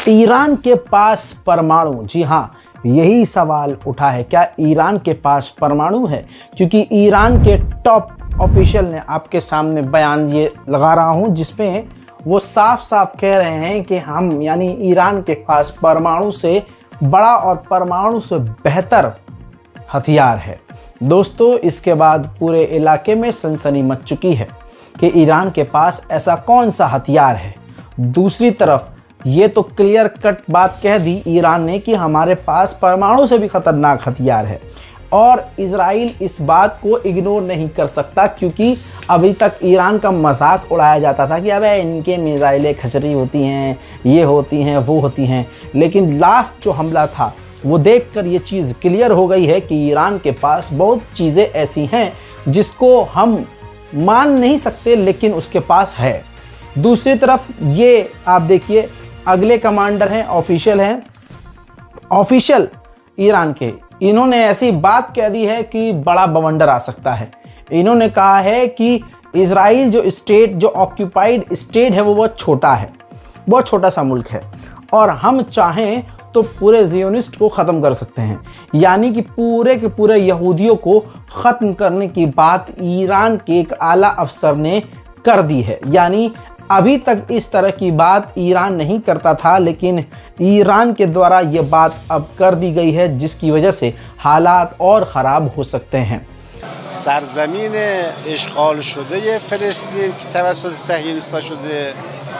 Iran के पास परमाणु, जी हाँ, यही सवाल उठा है, क्या ईरान के पास परमाणु है? क्योंकि ईरान के टॉप ऑफिशियल ने आपके सामने बयान ये लगा रहा हूँ जिसमें वो साफ साफ कह रहे हैं कि हम यानी ईरान के पास परमाणु से बड़ा और परमाणु से बेहतर हथियार है। दोस्तों, इसके बाद पूरे इलाके में सनसनी मच चुकी है कि ईरान के पास ऐसा कौन सा हथियार है। दूसरी तरफ ये तो क्लियर कट बात कह दी ईरान ने कि हमारे पास परमाणु से भी खतरनाक हथियार है, और इजराइल इस बात को इग्नोर नहीं कर सकता, क्योंकि अभी तक ईरान का मजाक उड़ाया जाता था कि अबे इनके मिसाइलें खचरी होती हैं, ये होती हैं, वो होती हैं। लेकिन लास्ट जो हमला था वो देखकर ये चीज़ क्लियर हो गई है कि ईरान के पास बहुत चीज़ें ऐसी हैं जिसको हम मान नहीं सकते, लेकिन उसके पास है। दूसरी तरफ ये आप देखिए, अगले कमांडर हैं, ऑफिशियल ईरान के, इन्होंने ऐसी बात कह दी है कि बड़ा बवंडर आ सकता है। इन्होंने कहा है कि इजराइल जो स्टेट, जो ऑक्यूपाइड स्टेट है, वो बहुत छोटा है, बहुत छोटा सा मुल्क है, और हम चाहें तो पूरे जियोनिस्ट को ख़त्म कर सकते हैं। यानी कि पूरे के पूरे यहूदियों को ख़त्म करने की बात ईरान के एक आला अफसर ने कर दी है। यानी अभी तक इस तरह की बात ईरान नहीं करता था, लेकिन ईरान के द्वारा ये बात अब कर दी गई है, जिसकी वजह से हालात और ख़राब हो सकते हैं। सरजमीन इश्गाल शुदे फलस्तीन की तवस्सुत सहीनिस्ता शुदे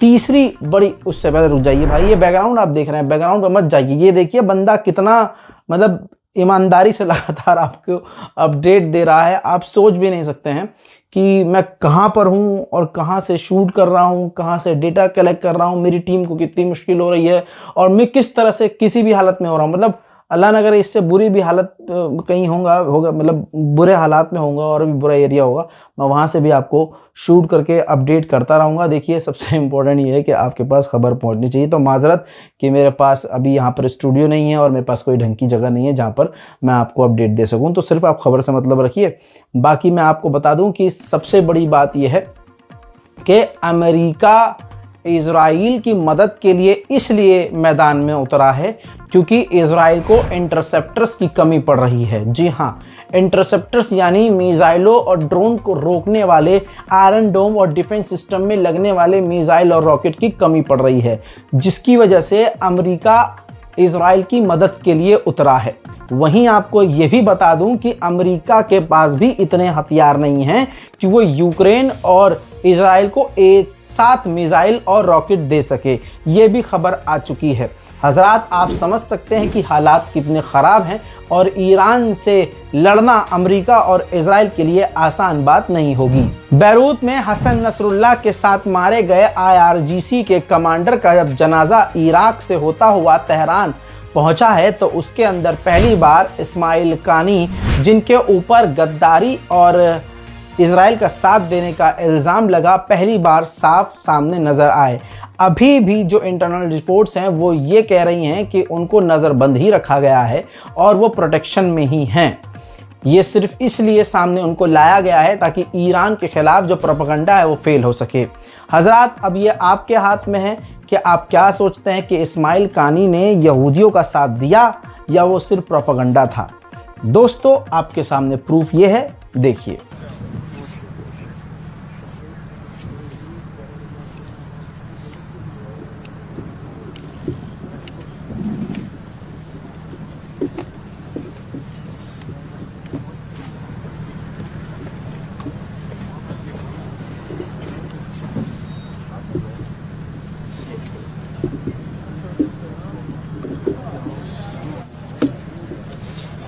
तीसरी बड़ी, उससे पहले रुक जाइए भाई, ये बैकग्राउंड आप देख रहे हैं, बैकग्राउंड पे मत जाइए। ये देखिए बंदा कितना मतलब ईमानदारी से लगातार आपको अपडेट दे रहा है। आप सोच भी नहीं सकते हैं कि मैं कहाँ पर हूँ और कहाँ से शूट कर रहा हूँ, कहाँ से डेटा कलेक्ट कर रहा हूँ, मेरी टीम को कितनी मुश्किल हो रही है, और मैं किस तरह से किसी भी हालत में हो रहा हूँ। मतलब अल्लाह न करे इससे बुरी भी हालत कहीं होगा, मतलब बुरे हालात में होगा और भी बुरा एरिया होगा, मैं वहाँ से भी आपको शूट करके अपडेट करता रहूँगा। देखिए, सबसे इम्पोर्टेंट ये है कि आपके पास खबर पहुँचनी चाहिए। तो माजरत कि मेरे पास अभी यहाँ पर स्टूडियो नहीं है और मेरे पास कोई ढंग की जगह नहीं है जहाँ पर मैं आपको अपडेट दे सकूँ, तो सिर्फ आप खबर से मतलब रखिए। बाकी मैं आपको बता दूँ कि सबसे बड़ी बात यह है कि अमेरिका इजराइल की मदद के लिए इसलिए मैदान में उतरा है क्योंकि इजराइल को इंटरसेप्टर्स की कमी पड़ रही है। जी हाँ, इंटरसेप्टर्स यानी मिसाइलों और ड्रोन को रोकने वाले आयरन डोम और डिफेंस सिस्टम में लगने वाले मिसाइल और रॉकेट की कमी पड़ रही है, जिसकी वजह से अमेरिका इजराइल की मदद के लिए उतरा है। वहीं आपको ये भी बता दूं कि अमेरिका के पास भी इतने हथियार नहीं हैं कि वो यूक्रेन और इजराइल को एक साथ मिसाइल और रॉकेट दे सके। ये भी खबर आ चुकी है। हजरात, आप समझ सकते हैं कि हालात कितने ख़राब हैं, और ईरान से लड़ना अमेरिका और इजराइल के लिए आसान बात नहीं होगी। बैरूत में हसन नसरुल्लाह के साथ मारे गए IRGC के कमांडर का जब जनाजा इराक से होता हुआ तेहरान पहुंचा है, तो उसके अंदर पहली बार इस्माइल कानी, जिनके ऊपर गद्दारी और इजराइल का साथ देने का इल्ज़ाम लगा, पहली बार साफ सामने नज़र आए। अभी भी जो इंटरनल रिपोर्ट्स हैं वो ये कह रही हैं कि उनको नज़रबंद ही रखा गया है और वो प्रोटेक्शन में ही हैं। ये सिर्फ इसलिए सामने उनको लाया गया है ताकि ईरान के ख़िलाफ़ जो प्रोपेगेंडा है वो फेल हो सके। हजरात, अब ये आपके हाथ में है कि आप क्या सोचते हैं कि इस्माइल कानी ने यहूदियों का साथ दिया या वो सिर्फ प्रोपेगेंडा था। दोस्तों, आपके सामने प्रूफ ये है, देखिए।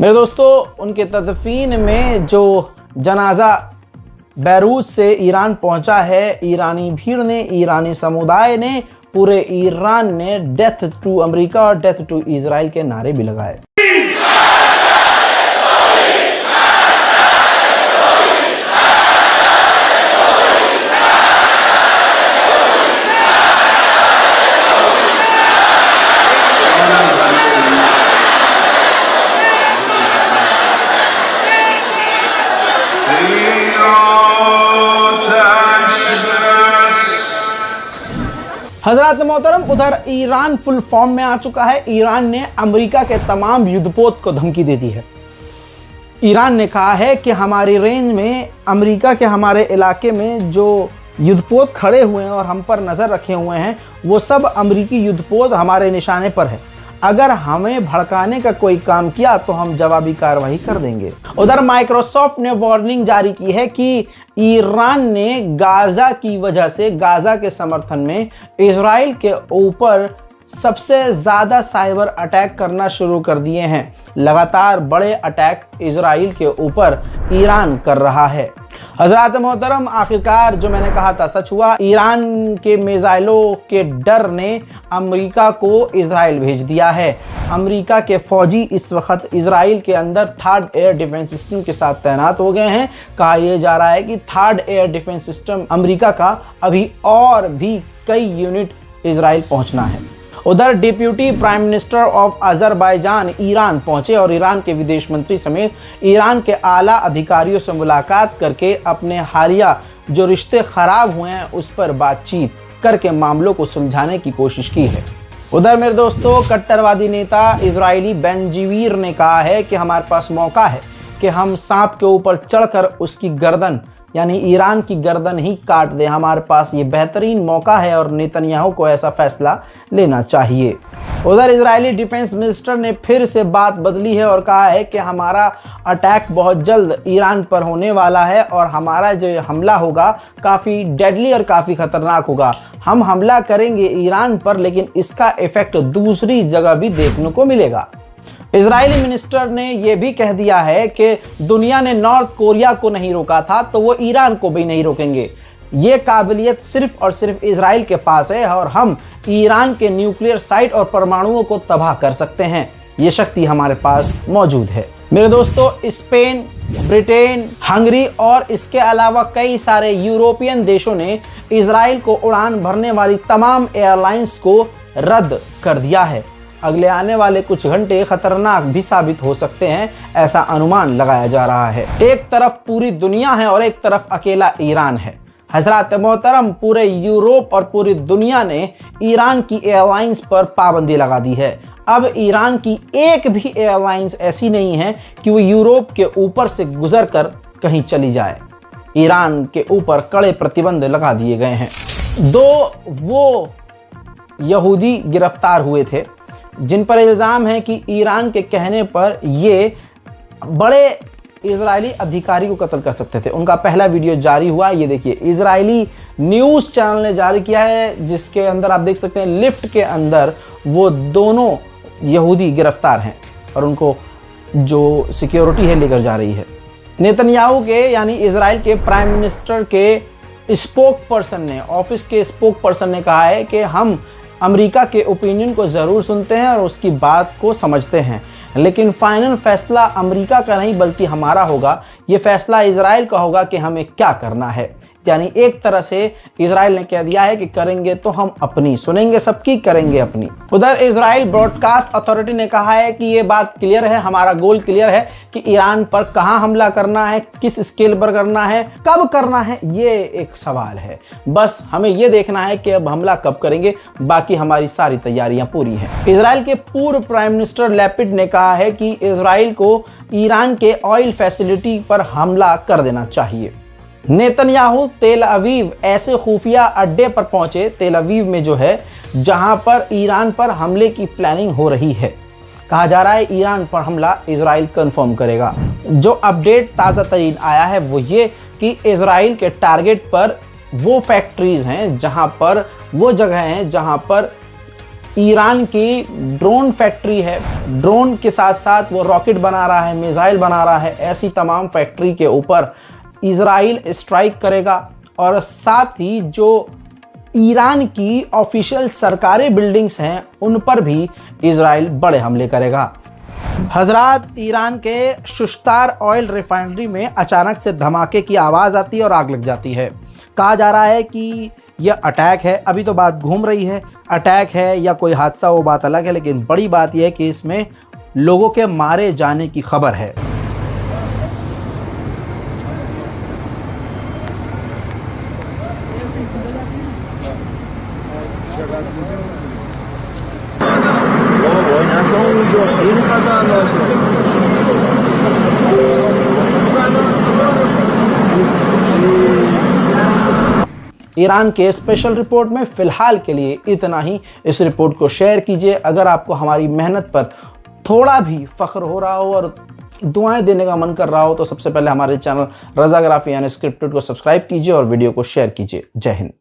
मेरे दोस्तों, उनके तदफीन में जो जनाजा बैरूत से ईरान पहुंचा है, ईरानी भीड़ ने, ईरानी समुदाय ने, पूरे ईरान ने डेथ टू अमेरिका और डेथ टू इजराइल के नारे भी लगाए। हजरत मोहतरम, उधर ईरान फुल फॉर्म में आ चुका है। ईरान ने अमेरिका के तमाम युद्धपोत को धमकी दे दी है। ईरान ने कहा है कि हमारी रेंज में, अमेरिका के हमारे इलाके में जो युद्धपोत खड़े हुए हैं और हम पर नज़र रखे हुए हैं, वो सब अमेरिकी युद्धपोत हमारे निशाने पर है। अगर हमें भड़काने का कोई काम किया तो हम जवाबी कार्रवाई कर देंगे। उधर माइक्रोसॉफ्ट ने वार्निंग जारी की है कि ईरान ने गाजा की वजह से, गाजा के समर्थन में इजराइल के ऊपर सबसे ज़्यादा साइबर अटैक करना शुरू कर दिए हैं। लगातार बड़े अटैक इजराइल के ऊपर ईरान कर रहा है। हजरत मोहतरम, आखिरकार जो मैंने कहा था सच हुआ। ईरान के मिसाइलों के डर ने अमेरिका को इजराइल भेज दिया है। अमेरिका के फौजी इस वक्त इजराइल के अंदर थर्ड एयर डिफेंस सिस्टम के साथ तैनात हो गए हैं। कहा यह जा रहा है कि third air defence system America का अभी और भी कई यूनिट इजराइल पहुंचना है। उधर deputy prime minister of Azerbaijan Iran पहुंचे और ईरान के विदेश मंत्री समेत ईरान के आला अधिकारियों से मुलाकात करके अपने हालिया जो रिश्ते खराब हुए हैं उस पर बातचीत करके मामलों को सुलझाने की कोशिश की है। उधर मेरे दोस्तों, कट्टरवादी नेता इजरायली बेंजीवीर ने कहा है कि हमारे पास मौका है कि हम सांप के ऊपर चढ़कर उसकी गर्दन, यानी ईरान की गर्दन ही काट दे। हमारे पास ये बेहतरीन मौका है और नेतन्याहू को ऐसा फैसला लेना चाहिए। उधर इजरायली डिफेंस मिनिस्टर ने फिर से बात बदली है और कहा है कि हमारा अटैक बहुत जल्द ईरान पर होने वाला है और हमारा जो हमला होगा काफ़ी डेडली और काफ़ी ख़तरनाक होगा। हम हमला करेंगे ईरान पर, लेकिन इसका इफ़ेक्ट दूसरी जगह भी देखने को मिलेगा। इजरायली मिनिस्टर ने यह भी कह दिया है कि दुनिया ने नॉर्थ कोरिया को नहीं रोका था तो वो ईरान को भी नहीं रोकेंगे। ये काबिलियत सिर्फ और सिर्फ इजराइल के पास है और हम ईरान के न्यूक्लियर साइट और परमाणुओं को तबाह कर सकते हैं। ये शक्ति हमारे पास मौजूद है। मेरे दोस्तों, स्पेन, ब्रिटेन, हंगरी और इसके अलावा कई सारे यूरोपियन देशों ने इजराइल को उड़ान भरने वाली तमाम एयरलाइंस को रद्द कर दिया है। अगले आने वाले कुछ घंटे खतरनाक भी साबित हो सकते हैं, ऐसा अनुमान लगाया जा रहा है। एक तरफ पूरी दुनिया है और एक तरफ अकेला ईरान है। हजरत मोहतरम, पूरे यूरोप और पूरी दुनिया ने ईरान की एयरलाइंस पर पाबंदी लगा दी है। अब ईरान की एक भी एयरलाइंस ऐसी नहीं है कि वो यूरोप के ऊपर से गुजर कर कहीं चली जाए। ईरान के ऊपर कड़े प्रतिबंध लगा दिए गए हैं। दो वो यहूदी गिरफ्तार हुए थे जिन पर इल्ज़ाम है कि ईरान के कहने पर ये बड़े इजरायली अधिकारी को कत्ल कर सकते थे। उनका पहला वीडियो जारी हुआ, ये देखिए, इजरायली न्यूज़ चैनल ने जारी किया है, जिसके अंदर आप देख सकते हैं लिफ्ट के अंदर वो दोनों यहूदी गिरफ्तार हैं और उनको जो सिक्योरिटी है लेकर जा रही है। नेतन्याहू के, यानी इजराइल के प्राइम मिनिस्टर के स्पोक पर्सन ने, ऑफिस के स्पोक पर्सन ने कहा है कि हम अमेरिका के ओपिनियन को ज़रूर सुनते हैं और उसकी बात को समझते हैं, लेकिन फाइनल फैसला अमेरिका का नहीं बल्कि हमारा होगा। ये फैसला इजराइल का होगा कि हमें क्या करना है। यानी एक तरह से इजराइल ने कह दिया है कि करेंगे तो हम अपनी, सुनेंगे सबकी, करेंगे अपनी। उधर इजराइल ब्रॉडकास्ट अथॉरिटी ने कहा है कि ये बात क्लियर है, हमारा गोल क्लियर है कि ईरान पर कहाँ हमला करना है, किस स्केल पर करना है, कब करना है, ये एक सवाल है। बस हमें ये देखना है कि अब हमला कब करेंगे, बाकी हमारी सारी तैयारियां पूरी हैं। इजराइल के पूर्व प्राइम मिनिस्टर लैपिड ने कहा है कि इजराइल को ईरान के ऑयल फैसिलिटी पर हमला कर देना चाहिए। नेतन्याहू तेल अवीव ऐसे खुफिया अड्डे पर पहुंचे, तेल अवीव में जो है, जहां पर ईरान पर हमले की प्लानिंग हो रही है। कहा जा रहा है ईरान पर हमला इजराइल कंफर्म करेगा। जो अपडेट ताज़ा तरीन आया है वो ये कि इजराइल के टारगेट पर वो फैक्ट्रीज हैं जहां पर, वो जगह हैं जहां पर ईरान की ड्रोन फैक्ट्री है। ड्रोन के साथ साथ वो रॉकेट बना रहा है, मिसाइल बना रहा है। ऐसी तमाम फैक्ट्री के ऊपर इजराइल स्ट्राइक करेगा और साथ ही जो ईरान की ऑफिशियल सरकारी बिल्डिंग्स हैं उन पर भी इजराइल बड़े हमले करेगा। हजरात, ईरान के शुश्तार ऑयल रिफाइनरी में अचानक से धमाके की आवाज़ आती है और आग लग जाती है। कहा जा रहा है कि यह अटैक है। अभी तो बात घूम रही है, अटैक है या कोई हादसा, वो बात अलग है, लेकिन बड़ी बात यह है कि इसमें लोगों के मारे जाने की खबर है। ईरान के स्पेशल रिपोर्ट में फ़िलहाल के लिए इतना ही। इस रिपोर्ट को शेयर कीजिए। अगर आपको हमारी मेहनत पर थोड़ा भी फ़ख्र हो रहा हो और दुआएं देने का मन कर रहा हो तो सबसे पहले हमारे चैनल रज़ाग्राफी यानी स्क्रिप्टेड को सब्सक्राइब कीजिए और वीडियो को शेयर कीजिए। जय हिंद।